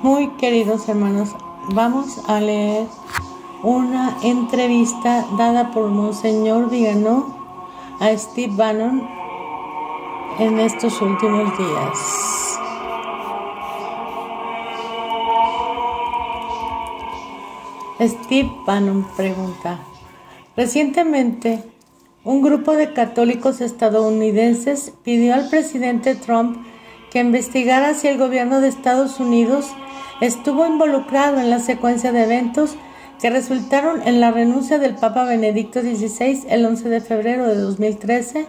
Muy queridos hermanos, vamos a leer una entrevista dada por Monseñor Viganó a Steve Bannon en estos últimos días. Steve Bannon pregunta: recientemente, un grupo de católicos estadounidenses pidió al presidente Trump que investigara si el gobierno de Estados Unidos estuvo involucrado en la secuencia de eventos que resultaron en la renuncia del Papa Benedicto XVI el 11 de febrero de 2013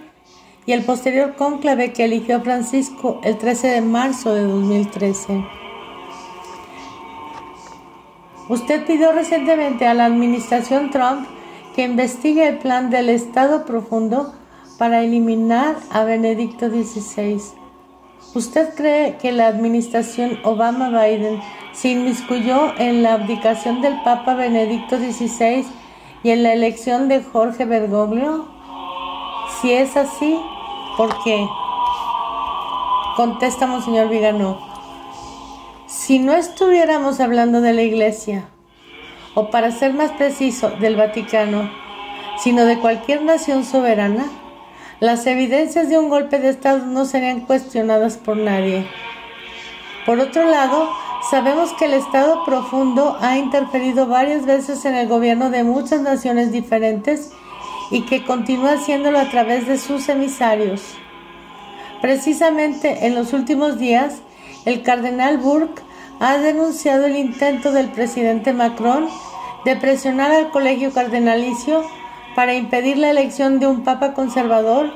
y el posterior cónclave que eligió a Francisco el 13 de marzo de 2013. Usted pidió recientemente a la administración Trump que investigue el plan del Estado profundo para eliminar a Benedicto XVI. ¿Usted cree que la administración Obama-Biden se inmiscuyó en la abdicación del Papa Benedicto XVI y en la elección de Jorge Bergoglio? Si es así, ¿por qué? Contesta Monseñor Viganó: si no estuviéramos hablando de la Iglesia, o para ser más preciso, del Vaticano, sino de cualquier nación soberana, las evidencias de un golpe de Estado no serían cuestionadas por nadie. Por otro lado, sabemos que el Estado profundo ha interferido varias veces en el gobierno de muchas naciones diferentes y que continúa haciéndolo a través de sus emisarios. Precisamente en los últimos días, el cardenal Burke ha denunciado el intento del presidente Macron de presionar al colegio cardenalicio para impedir la elección de un papa conservador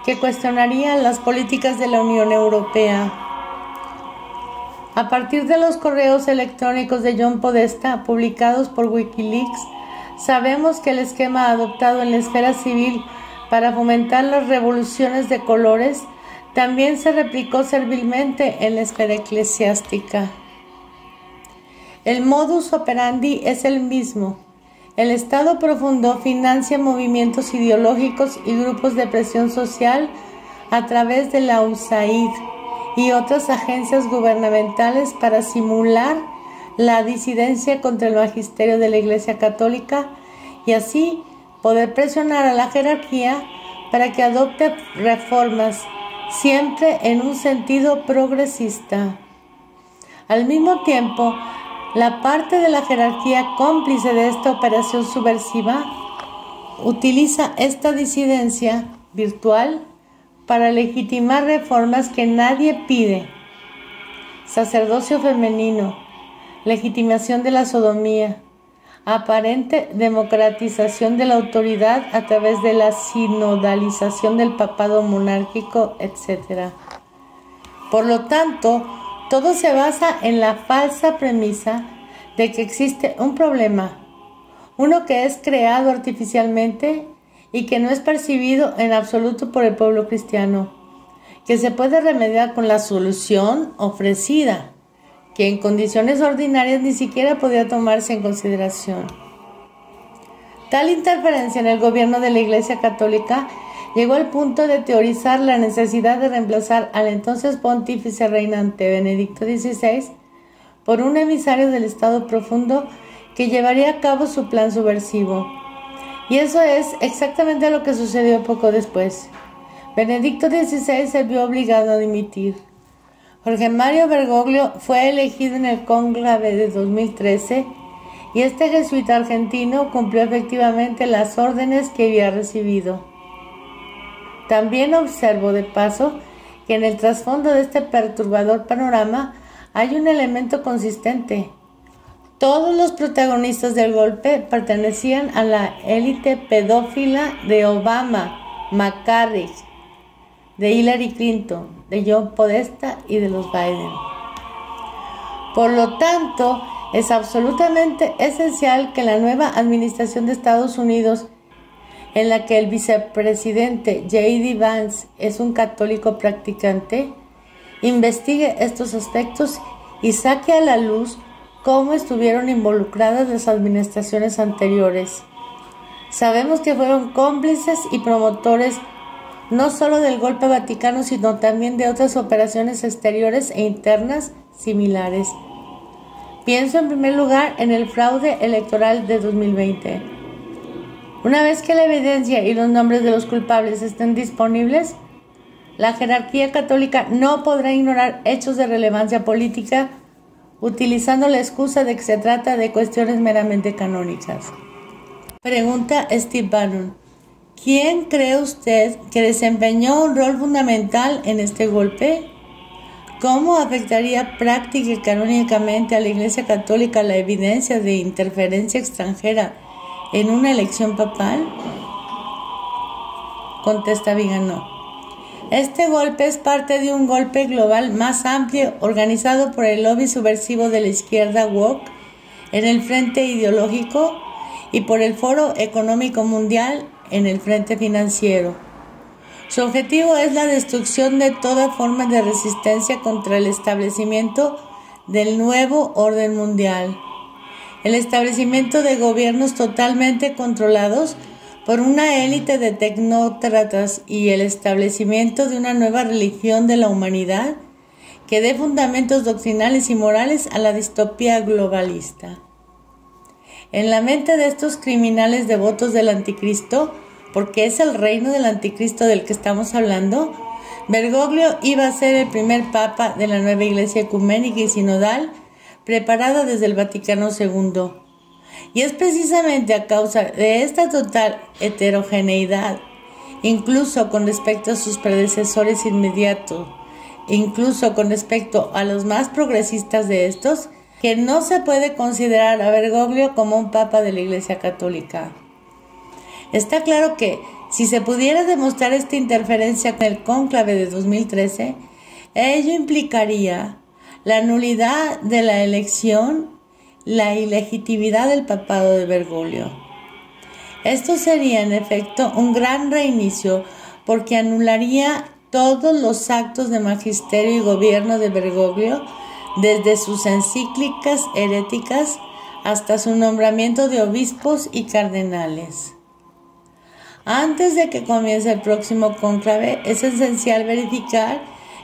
que cuestionaría las políticas de la Unión Europea. A partir de los correos electrónicos de John Podesta publicados por Wikileaks, sabemos que el esquema adoptado en la esfera civil para fomentar las revoluciones de colores también se replicó servilmente en la esfera eclesiástica. El modus operandi es el mismo. El Estado profundo financia movimientos ideológicos y grupos de presión social a través de la USAID y otras agencias gubernamentales para simular la disidencia contra el magisterio de la Iglesia Católica y así poder presionar a la jerarquía para que adopte reformas, siempre en un sentido progresista. Al mismo tiempo, la parte de la jerarquía cómplice de esta operación subversiva utiliza esta disidencia virtual para legitimar reformas que nadie pide: sacerdocio femenino, legitimación de la sodomía, aparente democratización de la autoridad a través de la sinodalización del papado monárquico, etc. Por lo tanto, todo se basa en la falsa premisa de que existe un problema, uno que es creado artificialmente y que no es percibido en absoluto por el pueblo cristiano, que se puede remediar con la solución ofrecida, que en condiciones ordinarias ni siquiera podía tomarse en consideración. Tal interferencia en el gobierno de la Iglesia Católica llegó al punto de teorizar la necesidad de reemplazar al entonces pontífice reinante Benedicto XVI por un emisario del Estado profundo que llevaría a cabo su plan subversivo. Y eso es exactamente lo que sucedió poco después. Benedicto XVI se vio obligado a dimitir. Jorge Mario Bergoglio fue elegido en el cónclave de 2013 y este jesuita argentino cumplió efectivamente las órdenes que había recibido. También observo de paso que en el trasfondo de este perturbador panorama hay un elemento consistente. Todos los protagonistas del golpe pertenecían a la élite pedófila de Obama, McCarthy, de Hillary Clinton, de John Podesta y de los Biden. Por lo tanto, es absolutamente esencial que la nueva administración de Estados Unidos, en la que el vicepresidente J.D. Vance es un católico practicante, investigue estos aspectos y saque a la luz cómo estuvieron involucradas las administraciones anteriores. Sabemos que fueron cómplices y promotores no solo del golpe vaticano, sino también de otras operaciones exteriores e internas similares. Pienso en primer lugar en el fraude electoral de 2020. Una vez que la evidencia y los nombres de los culpables estén disponibles, la jerarquía católica no podrá ignorar hechos de relevancia política utilizando la excusa de que se trata de cuestiones meramente canónicas. Pregunta Steve Bannon: ¿quién cree usted que desempeñó un rol fundamental en este golpe? ¿Cómo afectaría práctica y canónicamente a la Iglesia Católica la evidencia de interferencia extranjera en una elección papal? Contesta Vigano: este golpe es parte de un golpe global más amplio organizado por el lobby subversivo de la izquierda woke en el frente ideológico y por el Foro Económico Mundial en el frente financiero. Su objetivo es la destrucción de toda forma de resistencia contra el establecimiento del nuevo orden mundial, el establecimiento de gobiernos totalmente controlados por una élite de tecnócratas y el establecimiento de una nueva religión de la humanidad que dé fundamentos doctrinales y morales a la distopía globalista. En la mente de estos criminales devotos del anticristo, porque es el reino del anticristo del que estamos hablando, Bergoglio iba a ser el primer papa de la nueva iglesia ecuménica y sinodal preparada desde el Vaticano II. Y es precisamente a causa de esta total heterogeneidad, incluso con respecto a sus predecesores inmediatos, incluso con respecto a los más progresistas de estos, que no se puede considerar a Bergoglio como un papa de la Iglesia Católica. Está claro que, si se pudiera demostrar esta interferencia con el cónclave de 2013, ello implicaría la nulidad de la elección, la ilegitimidad del papado de Bergoglio. Esto sería, en efecto, un gran reinicio porque anularía todos los actos de magisterio y gobierno de Bergoglio, desde sus encíclicas heréticas hasta su nombramiento de obispos y cardenales. Antes de que comience el próximo cónclave, es esencial verificar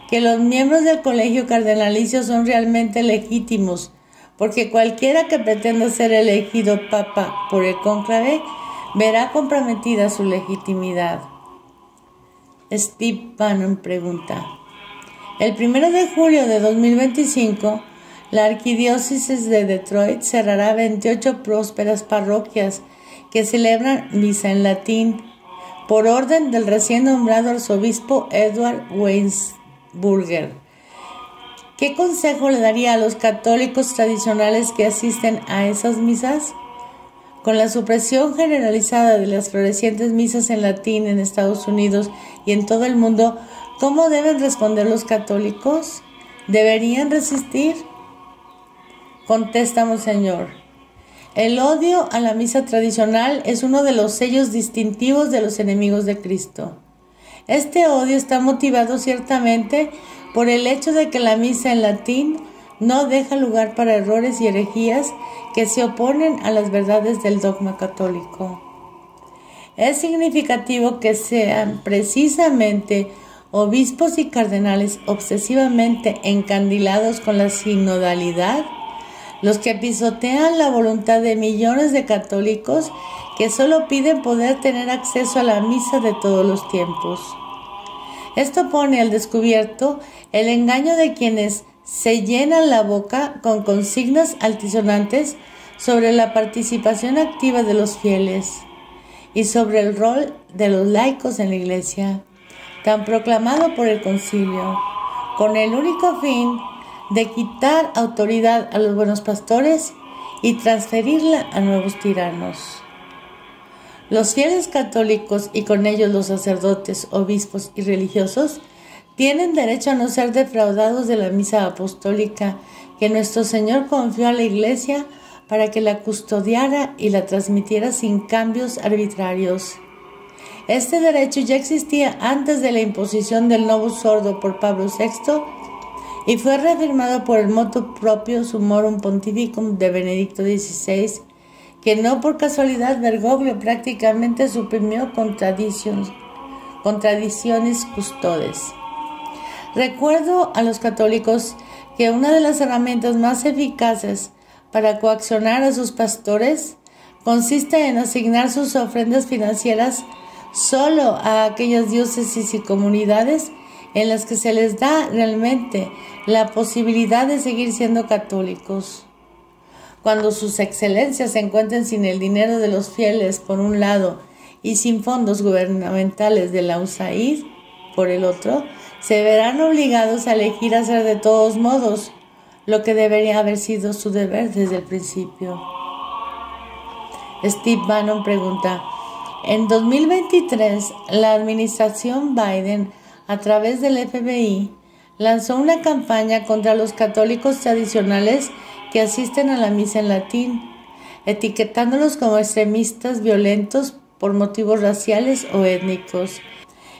que los miembros del colegio cardenalicio son realmente legítimos, porque cualquiera que pretenda ser elegido papa por el cónclave verá comprometida su legitimidad. Steve Bannon pregunta: el 1 de julio de 2025, la arquidiócesis de Detroit cerrará 28 prósperas parroquias que celebran misa en latín, por orden del recién nombrado arzobispo Edward Weinsburger. ¿Qué consejo le daría a los católicos tradicionales que asisten a esas misas? Con la supresión generalizada de las florecientes misas en latín en Estados Unidos y en todo el mundo, ¿cómo deben responder los católicos? ¿Deberían resistir? Contesta Monseñor: el odio a la misa tradicional es uno de los sellos distintivos de los enemigos de Cristo. Este odio está motivado ciertamente por el hecho de que la misa en latín no deja lugar para errores y herejías que se oponen a las verdades del dogma católico. Es significativo que sean precisamente obispos y cardenales obsesivamente encandilados con la sinodalidad los que pisotean la voluntad de millones de católicos que solo piden poder tener acceso a la misa de todos los tiempos. Esto pone al descubierto el engaño de quienes se llenan la boca con consignas altisonantes sobre la participación activa de los fieles y sobre el rol de los laicos en la Iglesia, tan proclamado por el Concilio, con el único fin de quitar autoridad a los buenos pastores y transferirla a nuevos tiranos. Los fieles católicos, y con ellos los sacerdotes, obispos y religiosos, tienen derecho a no ser defraudados de la misa apostólica que nuestro Señor confió a la Iglesia para que la custodiara y la transmitiera sin cambios arbitrarios. Este derecho ya existía antes de la imposición del Novus Ordo por Pablo VI y fue reafirmado por el motu proprio Summorum Pontificum de Benedicto XVI, que no por casualidad Bergoglio prácticamente suprimió contradicciones custodes. Recuerdo a los católicos que una de las herramientas más eficaces para coaccionar a sus pastores consiste en asignar sus ofrendas financieras solo a aquellas diócesis y comunidades en las que se les da realmente la posibilidad de seguir siendo católicos. Cuando sus excelencias se encuentren sin el dinero de los fieles por un lado y sin fondos gubernamentales de la USAID por el otro, se verán obligados a elegir hacer de todos modos lo que debería haber sido su deber desde el principio. Steve Bannon pregunta: en 2023, la administración Biden, a través del FBI, lanzó una campaña contra los católicos tradicionales que asisten a la misa en latín, etiquetándolos como extremistas violentos por motivos raciales o étnicos.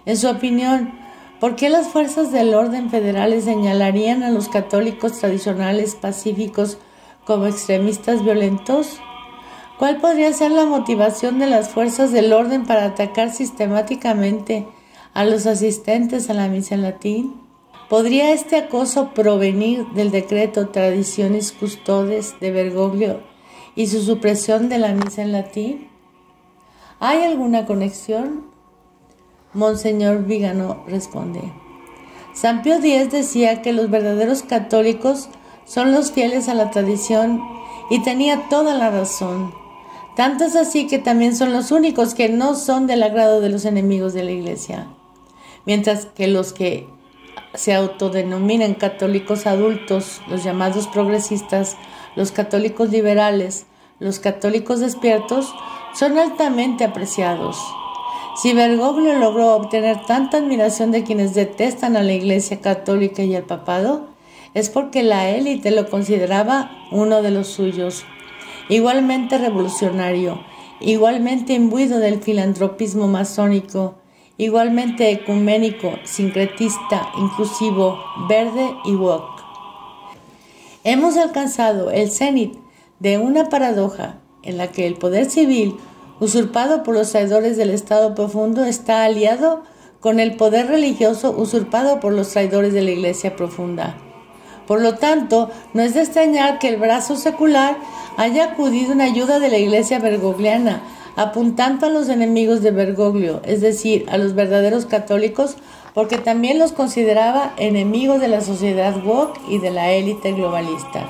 En su opinión, ¿por qué las fuerzas del orden federales señalarían a los católicos tradicionales pacíficos como extremistas violentos? ¿Cuál podría ser la motivación de las fuerzas del orden para atacar sistemáticamente a los asistentes a la misa en latín? ¿Podría este acoso provenir del decreto Traditionis Custodes de Bergoglio y su supresión de la misa en latín? ¿Hay alguna conexión? Monseñor Vigano responde: San Pío X decía que los verdaderos católicos son los fieles a la tradición, y tenía toda la razón. Tanto es así que también son los únicos que no son del agrado de los enemigos de la Iglesia, mientras que los que se autodenominan católicos adultos, los llamados progresistas, los católicos liberales, los católicos despiertos, son altamente apreciados. Si Bergoglio logró obtener tanta admiración de quienes detestan a la Iglesia católica y al papado, es porque la élite lo consideraba uno de los suyos, igualmente revolucionario, igualmente imbuido del filantropismo masónico, igualmente ecuménico, sincretista, inclusivo, verde y woke. Hemos alcanzado el cenit de una paradoja en la que el poder civil, usurpado por los traidores del Estado profundo, está aliado con el poder religioso usurpado por los traidores de la Iglesia profunda. Por lo tanto, no es de extrañar que el brazo secular haya acudido en ayuda de la Iglesia bergogliana, apuntando a los enemigos de Bergoglio, es decir, a los verdaderos católicos, porque también los consideraba enemigos de la sociedad woke y de la élite globalista.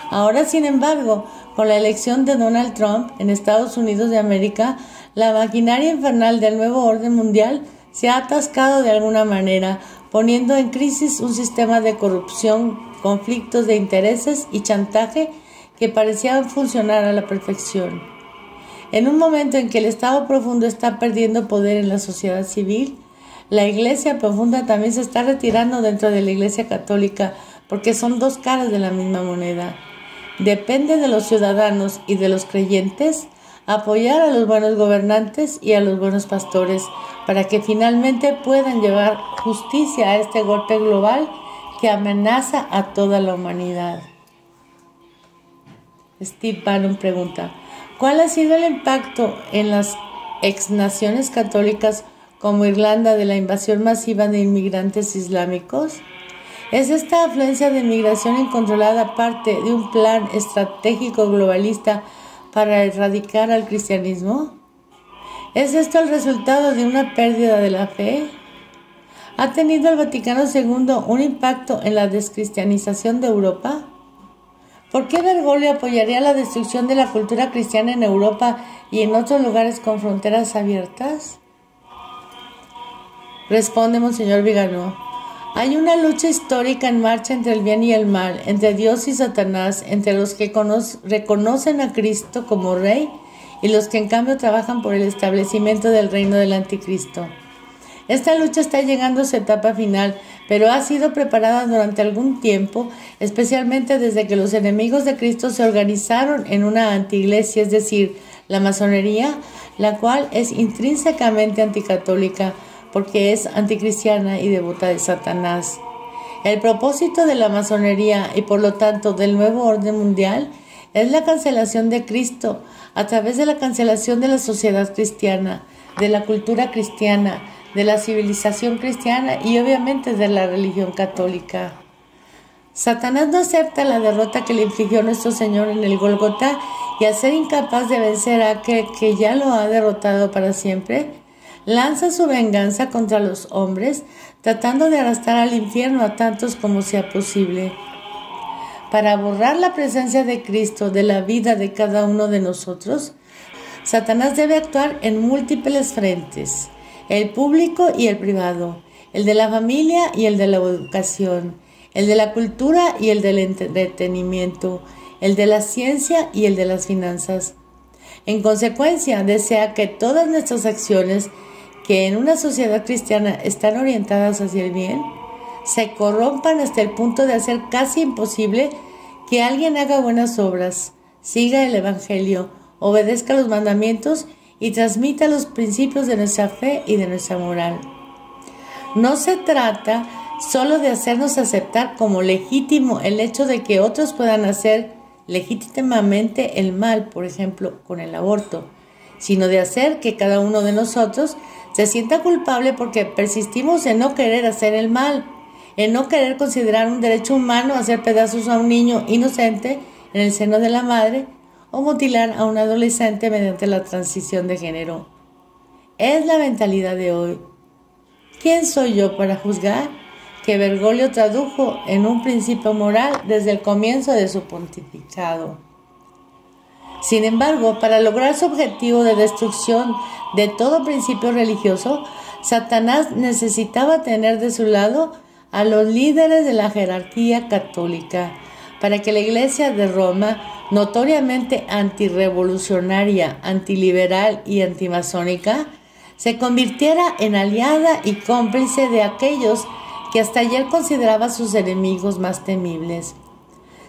Ahora, sin embargo, con la elección de Donald Trump en Estados Unidos de América, la maquinaria infernal del nuevo orden mundial se ha atascado de alguna manera, poniendo en crisis un sistema de corrupción, conflictos de intereses y chantaje que parecían funcionar a la perfección. En un momento en que el Estado profundo está perdiendo poder en la sociedad civil, la Iglesia profunda también se está retirando dentro de la Iglesia católica, porque son dos caras de la misma moneda. Depende de los ciudadanos y de los creyentes apoyar a los buenos gobernantes y a los buenos pastores para que finalmente puedan llevar justicia a este golpe global que amenaza a toda la humanidad. Steve Bannon pregunta: ¿cuál ha sido el impacto en las exnaciones católicas como Irlanda de la invasión masiva de inmigrantes islámicos? ¿Es esta afluencia de inmigración incontrolada parte de un plan estratégico globalista para erradicar al cristianismo? ¿Es esto el resultado de una pérdida de la fe? ¿Ha tenido el Vaticano II un impacto en la descristianización de Europa? ¿Por qué Bergoglio apoyaría la destrucción de la cultura cristiana en Europa y en otros lugares con fronteras abiertas? Responde Monseñor Vigano: hay una lucha histórica en marcha entre el bien y el mal, entre Dios y Satanás, entre los que reconocen a Cristo como Rey y los que en cambio trabajan por el establecimiento del reino del Anticristo. Esta lucha está llegando a su etapa final, pero ha sido preparada durante algún tiempo, especialmente desde que los enemigos de Cristo se organizaron en una antiiglesia, es decir, la masonería, la cual es intrínsecamente anticatólica, porque es anticristiana y devota de Satanás. El propósito de la masonería y por lo tanto del nuevo orden mundial es la cancelación de Cristo a través de la cancelación de la sociedad cristiana, de la cultura cristiana, de la civilización cristiana y obviamente de la religión católica. Satanás no acepta la derrota que le infligió nuestro Señor en el Gólgota, y al ser incapaz de vencer a aquel que ya lo ha derrotado para siempre, lanza su venganza contra los hombres, tratando de arrastrar al infierno a tantos como sea posible. Para borrar la presencia de Cristo de la vida de cada uno de nosotros, Satanás debe actuar en múltiples frentes: el público y el privado, el de la familia y el de la educación, el de la cultura y el del entretenimiento, el de la ciencia y el de las finanzas. En consecuencia, desea que todas nuestras acciones, que en una sociedad cristiana están orientadas hacia el bien, se corrompan hasta el punto de hacer casi imposible que alguien haga buenas obras, siga el Evangelio, obedezca los mandamientos y transmita los principios de nuestra fe y de nuestra moral. No se trata solo de hacernos aceptar como legítimo el hecho de que otros puedan hacer legítimamente el mal, por ejemplo, con el aborto, sino de hacer que cada uno de nosotros se sienta culpable porque persistimos en no querer hacer el mal, en no querer considerar un derecho humano hacer pedazos a un niño inocente en el seno de la madre o mutilar a un adolescente mediante la transición de género. Es la mentalidad de hoy. ¿Quién soy yo para juzgar? Que Bergoglio tradujo en un principio moral desde el comienzo de su pontificado. Sin embargo, para lograr su objetivo de destrucción de todo principio religioso, Satanás necesitaba tener de su lado a los líderes de la jerarquía católica, para que la Iglesia de Roma, notoriamente antirrevolucionaria, antiliberal y antimasónica, se convirtiera en aliada y cómplice de aquellos que hasta ayer consideraba sus enemigos más temibles.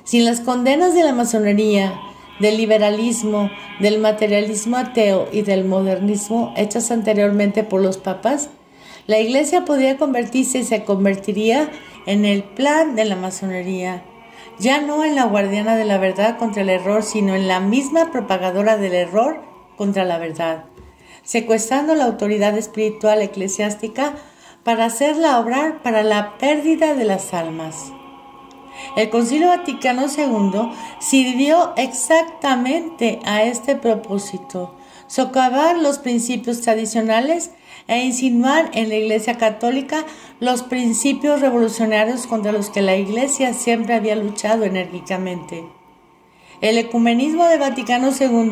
Sin las condenas de la masonería, del liberalismo, del materialismo ateo y del modernismo hechas anteriormente por los papas, la Iglesia podría convertirse y se convertiría en el plan de la masonería, ya no en la guardiana de la verdad contra el error, sino en la misma propagadora del error contra la verdad, secuestrando la autoridad espiritual eclesiástica para hacerla obrar para la pérdida de las almas. El Concilio Vaticano II sirvió exactamente a este propósito: socavar los principios tradicionales e insinuar en la Iglesia Católica los principios revolucionarios contra los que la Iglesia siempre había luchado enérgicamente. El ecumenismo de Vaticano II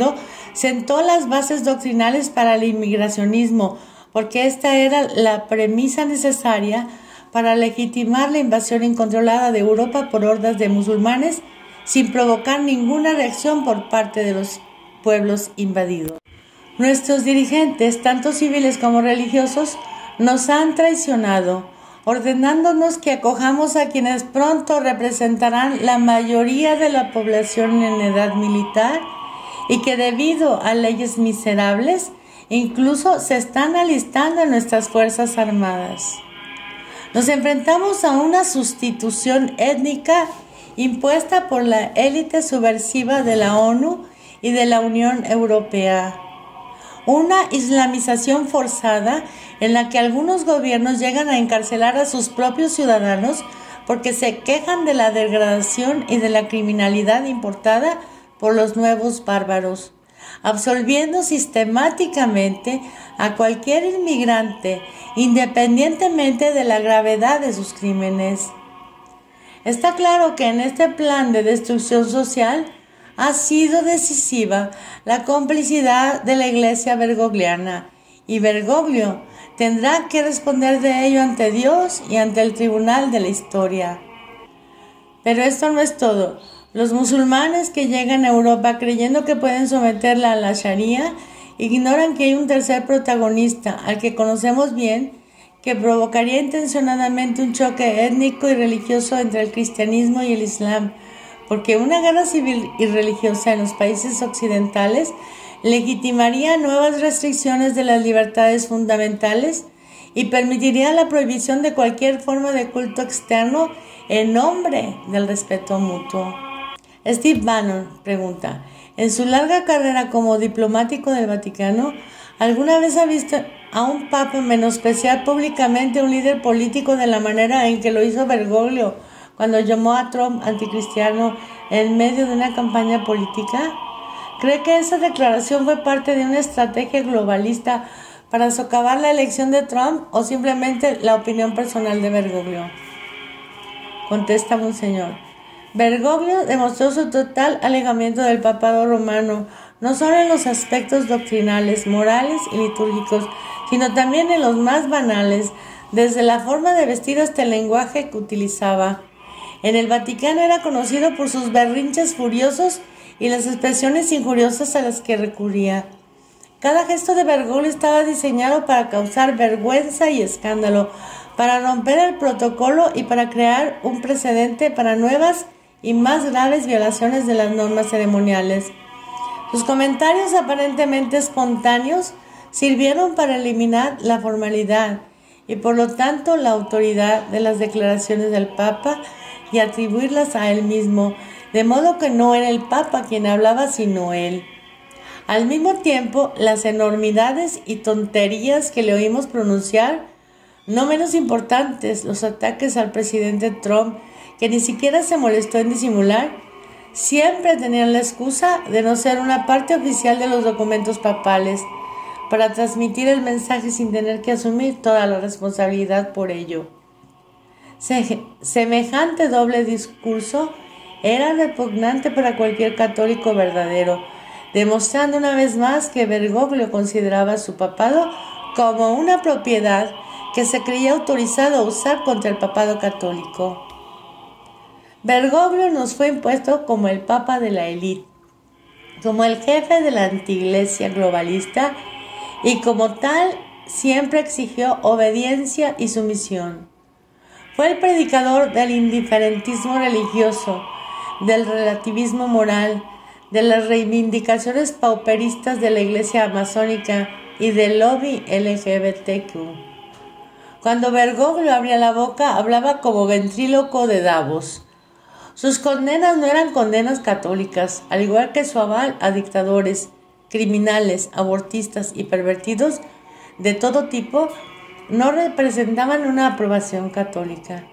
sentó las bases doctrinales para el inmigracionismo, porque esta era la premisa necesaria para legitimar la invasión incontrolada de Europa por hordas de musulmanes sin provocar ninguna reacción por parte de los pueblos invadidos. Nuestros dirigentes, tanto civiles como religiosos, nos han traicionado, ordenándonos que acojamos a quienes pronto representarán la mayoría de la población en edad militar y que debido a leyes miserables incluso se están alistando en nuestras Fuerzas Armadas. Nos enfrentamos a una sustitución étnica impuesta por la élite subversiva de la ONU y de la Unión Europea. Una islamización forzada en la que algunos gobiernos llegan a encarcelar a sus propios ciudadanos porque se quejan de la degradación y de la criminalidad importada por los nuevos bárbaros, absolviendo sistemáticamente a cualquier inmigrante, independientemente de la gravedad de sus crímenes. Está claro que en este plan de destrucción social ha sido decisiva la complicidad de la Iglesia bergogliana, y Bergoglio tendrá que responder de ello ante Dios y ante el tribunal de la historia. Pero esto no es todo. Los musulmanes que llegan a Europa creyendo que pueden someterla a la Sharia ignoran que hay un tercer protagonista, al que conocemos bien, que provocaría intencionadamente un choque étnico y religioso entre el cristianismo y el islam, porque una guerra civil y religiosa en los países occidentales legitimaría nuevas restricciones de las libertades fundamentales y permitiría la prohibición de cualquier forma de culto externo en nombre del respeto mutuo. Steve Bannon pregunta: en su larga carrera como diplomático del Vaticano, ¿alguna vez ha visto a un papa menospreciar públicamente a un líder político de la manera en que lo hizo Bergoglio cuando llamó a Trump anticristiano en medio de una campaña política? ¿Cree que esa declaración fue parte de una estrategia globalista para socavar la elección de Trump o simplemente la opinión personal de Bergoglio? Contesta Monseñor. Bergoglio demostró su total alejamiento del papado romano, no solo en los aspectos doctrinales, morales y litúrgicos, sino también en los más banales, desde la forma de vestir hasta el lenguaje que utilizaba. En el Vaticano era conocido por sus berrinches furiosos y las expresiones injuriosas a las que recurría. Cada gesto de Bergoglio estaba diseñado para causar vergüenza y escándalo, para romper el protocolo y para crear un precedente para nuevas y más graves violaciones de las normas ceremoniales. Sus comentarios aparentemente espontáneos sirvieron para eliminar la formalidad y por lo tanto la autoridad de las declaraciones del Papa y atribuirlas a él mismo, de modo que no era el Papa quien hablaba sino él. Al mismo tiempo, las enormidades y tonterías que le oímos pronunciar, no menos importantes los ataques al presidente Trump, que ni siquiera se molestó en disimular, siempre tenían la excusa de no ser una parte oficial de los documentos papales, para transmitir el mensaje sin tener que asumir toda la responsabilidad por ello. Semejante doble discurso era repugnante para cualquier católico verdadero, demostrando una vez más que Bergoglio consideraba su papado como una propiedad que se creía autorizado a usar contra el papado católico. Bergoglio nos fue impuesto como el papa de la élite, como el jefe de la antiiglesia globalista, y como tal siempre exigió obediencia y sumisión. Fue el predicador del indiferentismo religioso, del relativismo moral, de las reivindicaciones pauperistas de la iglesia masónica y del lobby LGBTQ. Cuando Bergoglio abría la boca, hablaba como ventríloco de Davos. Sus condenas no eran condenas católicas, al igual que su aval a dictadores, criminales, abortistas y pervertidos de todo tipo, no representaban una aprobación católica.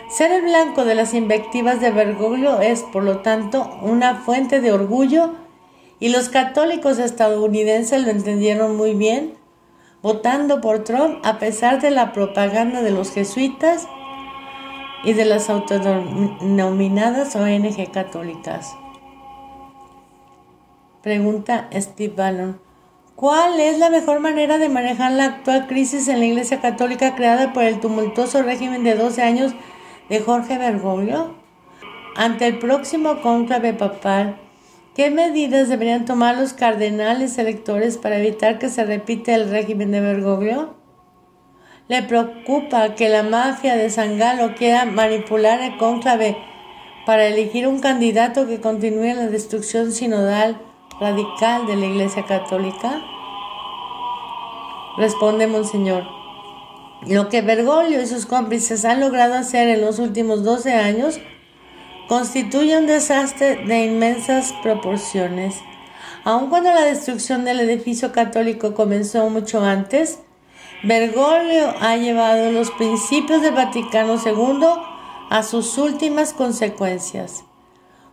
Ser el blanco de las invectivas de Bergoglio es, por lo tanto, una fuente de orgullo, y los católicos estadounidenses lo entendieron muy bien, votando por Trump a pesar de la propaganda de los jesuitas y de las autodenominadas ONG católicas. Pregunta Steve Bannon. ¿Cuál es la mejor manera de manejar la actual crisis en la Iglesia Católica creada por el tumultuoso régimen de 12 años de Jorge Bergoglio? Ante el próximo cónclave papal, ¿qué medidas deberían tomar los cardenales electores para evitar que se repita el régimen de Bergoglio? ¿Le preocupa que la mafia de San Galo quiera manipular el cónclave para elegir un candidato que continúe la destrucción sinodal radical de la Iglesia Católica? Responde Monseñor. Lo que Bergoglio y sus cómplices han logrado hacer en los últimos 12 años constituye un desastre de inmensas proporciones. Aun cuando la destrucción del edificio católico comenzó mucho antes, Bergoglio ha llevado los principios del Vaticano II a sus últimas consecuencias.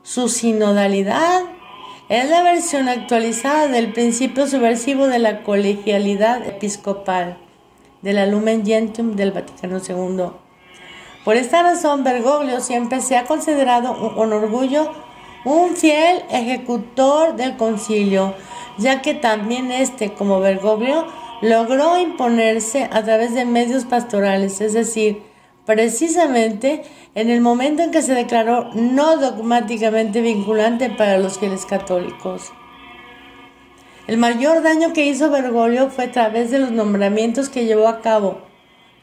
Su sinodalidad es la versión actualizada del principio subversivo de la colegialidad episcopal, de la Lumen Gentium del Vaticano II. Por esta razón, Bergoglio siempre se ha considerado con orgullo un fiel ejecutor del concilio, ya que también como Bergoglio, logró imponerse a través de medios pastorales, es decir, precisamente en el momento en que se declaró no dogmáticamente vinculante para los fieles católicos. El mayor daño que hizo Bergoglio fue a través de los nombramientos que llevó a cabo.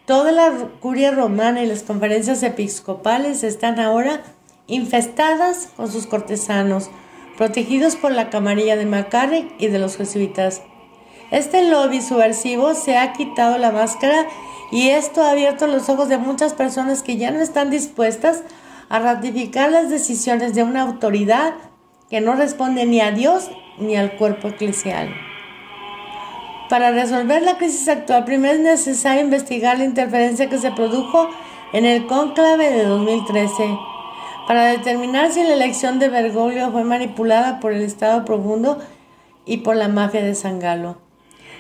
Toda la curia romana y las conferencias episcopales están ahora infestadas con sus cortesanos, protegidos por la camarilla de McCarrick y de los jesuitas. Este lobby subversivo se ha quitado la máscara y esto ha abierto los ojos de muchas personas que ya no están dispuestas a ratificar las decisiones de una autoridad que no responde ni a Dios ni al cuerpo eclesial. Para resolver la crisis actual, primero es necesario investigar la interferencia que se produjo en el cónclave de 2013 para determinar si la elección de Bergoglio fue manipulada por el Estado profundo y por la mafia de San Galo.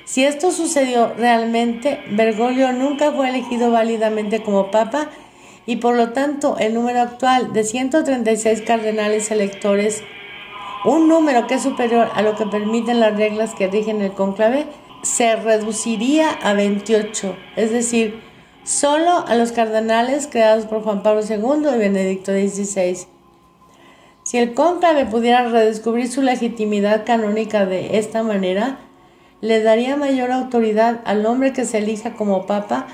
Si esto sucedió realmente, Bergoglio nunca fue elegido válidamente como papa y por lo tanto el número actual de 136 cardenales electores, un número que es superior a lo que permiten las reglas que rigen el cónclave, se reduciría a 28, es decir, solo a los cardenales creados por Juan Pablo II y Benedicto XVI. Si el cónclave pudiera redescubrir su legitimidad canónica de esta manera, le daría mayor autoridad al hombre que se elija como papa,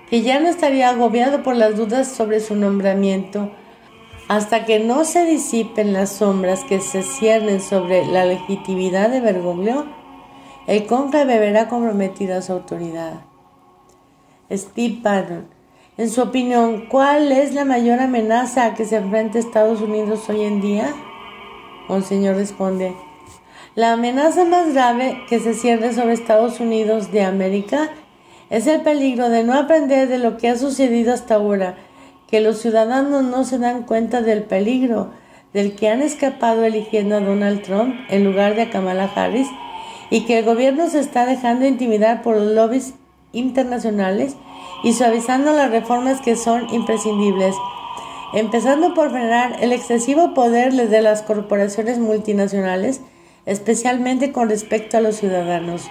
que ya no estaría agobiado por las dudas sobre su nombramiento. Hasta que no se disipen las sombras que se ciernen sobre la legitimidad de Bergoglio, el cónclave verá comprometida su autoridad. Steve Bannon, en su opinión, ¿cuál es la mayor amenaza a que se enfrenta Estados Unidos hoy en día? Monseñor responde: la amenaza más grave que se cierne sobre Estados Unidos de América es el peligro de no aprender de lo que ha sucedido hasta ahora, que los ciudadanos no se dan cuenta del peligro del que han escapado eligiendo a Donald Trump en lugar de a Kamala Harris, y que el gobierno se está dejando intimidar por los lobbies internacionales y suavizando las reformas que son imprescindibles, empezando por frenar el excesivo poder de las corporaciones multinacionales, especialmente con respecto a los ciudadanos.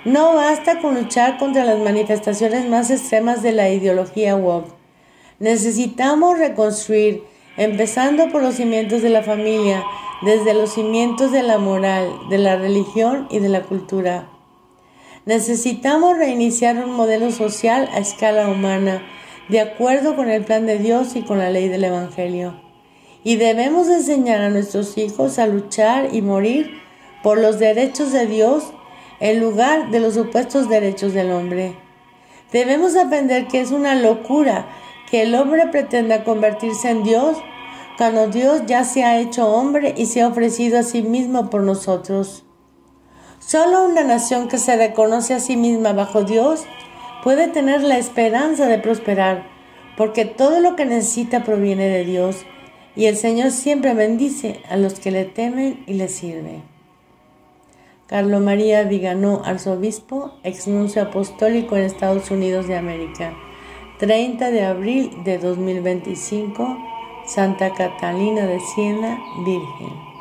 No basta con luchar contra las manifestaciones más extremas de la ideología woke. Necesitamos reconstruir, empezando por los cimientos de la familia, desde los cimientos de la moral, de la religión y de la cultura. Necesitamos reiniciar un modelo social a escala humana, de acuerdo con el plan de Dios y con la ley del Evangelio. Y debemos enseñar a nuestros hijos a luchar y morir por los derechos de Dios en lugar de los supuestos derechos del hombre. Debemos aprender que es una locura que el hombre pretenda convertirse en Dios cuando Dios ya se ha hecho hombre y se ha ofrecido a sí mismo por nosotros. Solo una nación que se reconoce a sí misma bajo Dios puede tener la esperanza de prosperar, porque todo lo que necesita proviene de Dios, y el Señor siempre bendice a los que le temen y le sirven. Carlo María Viganò, arzobispo, exnuncio apostólico en Estados Unidos de América, 30 de abril de 2025, Santa Catalina de Siena, Virgen.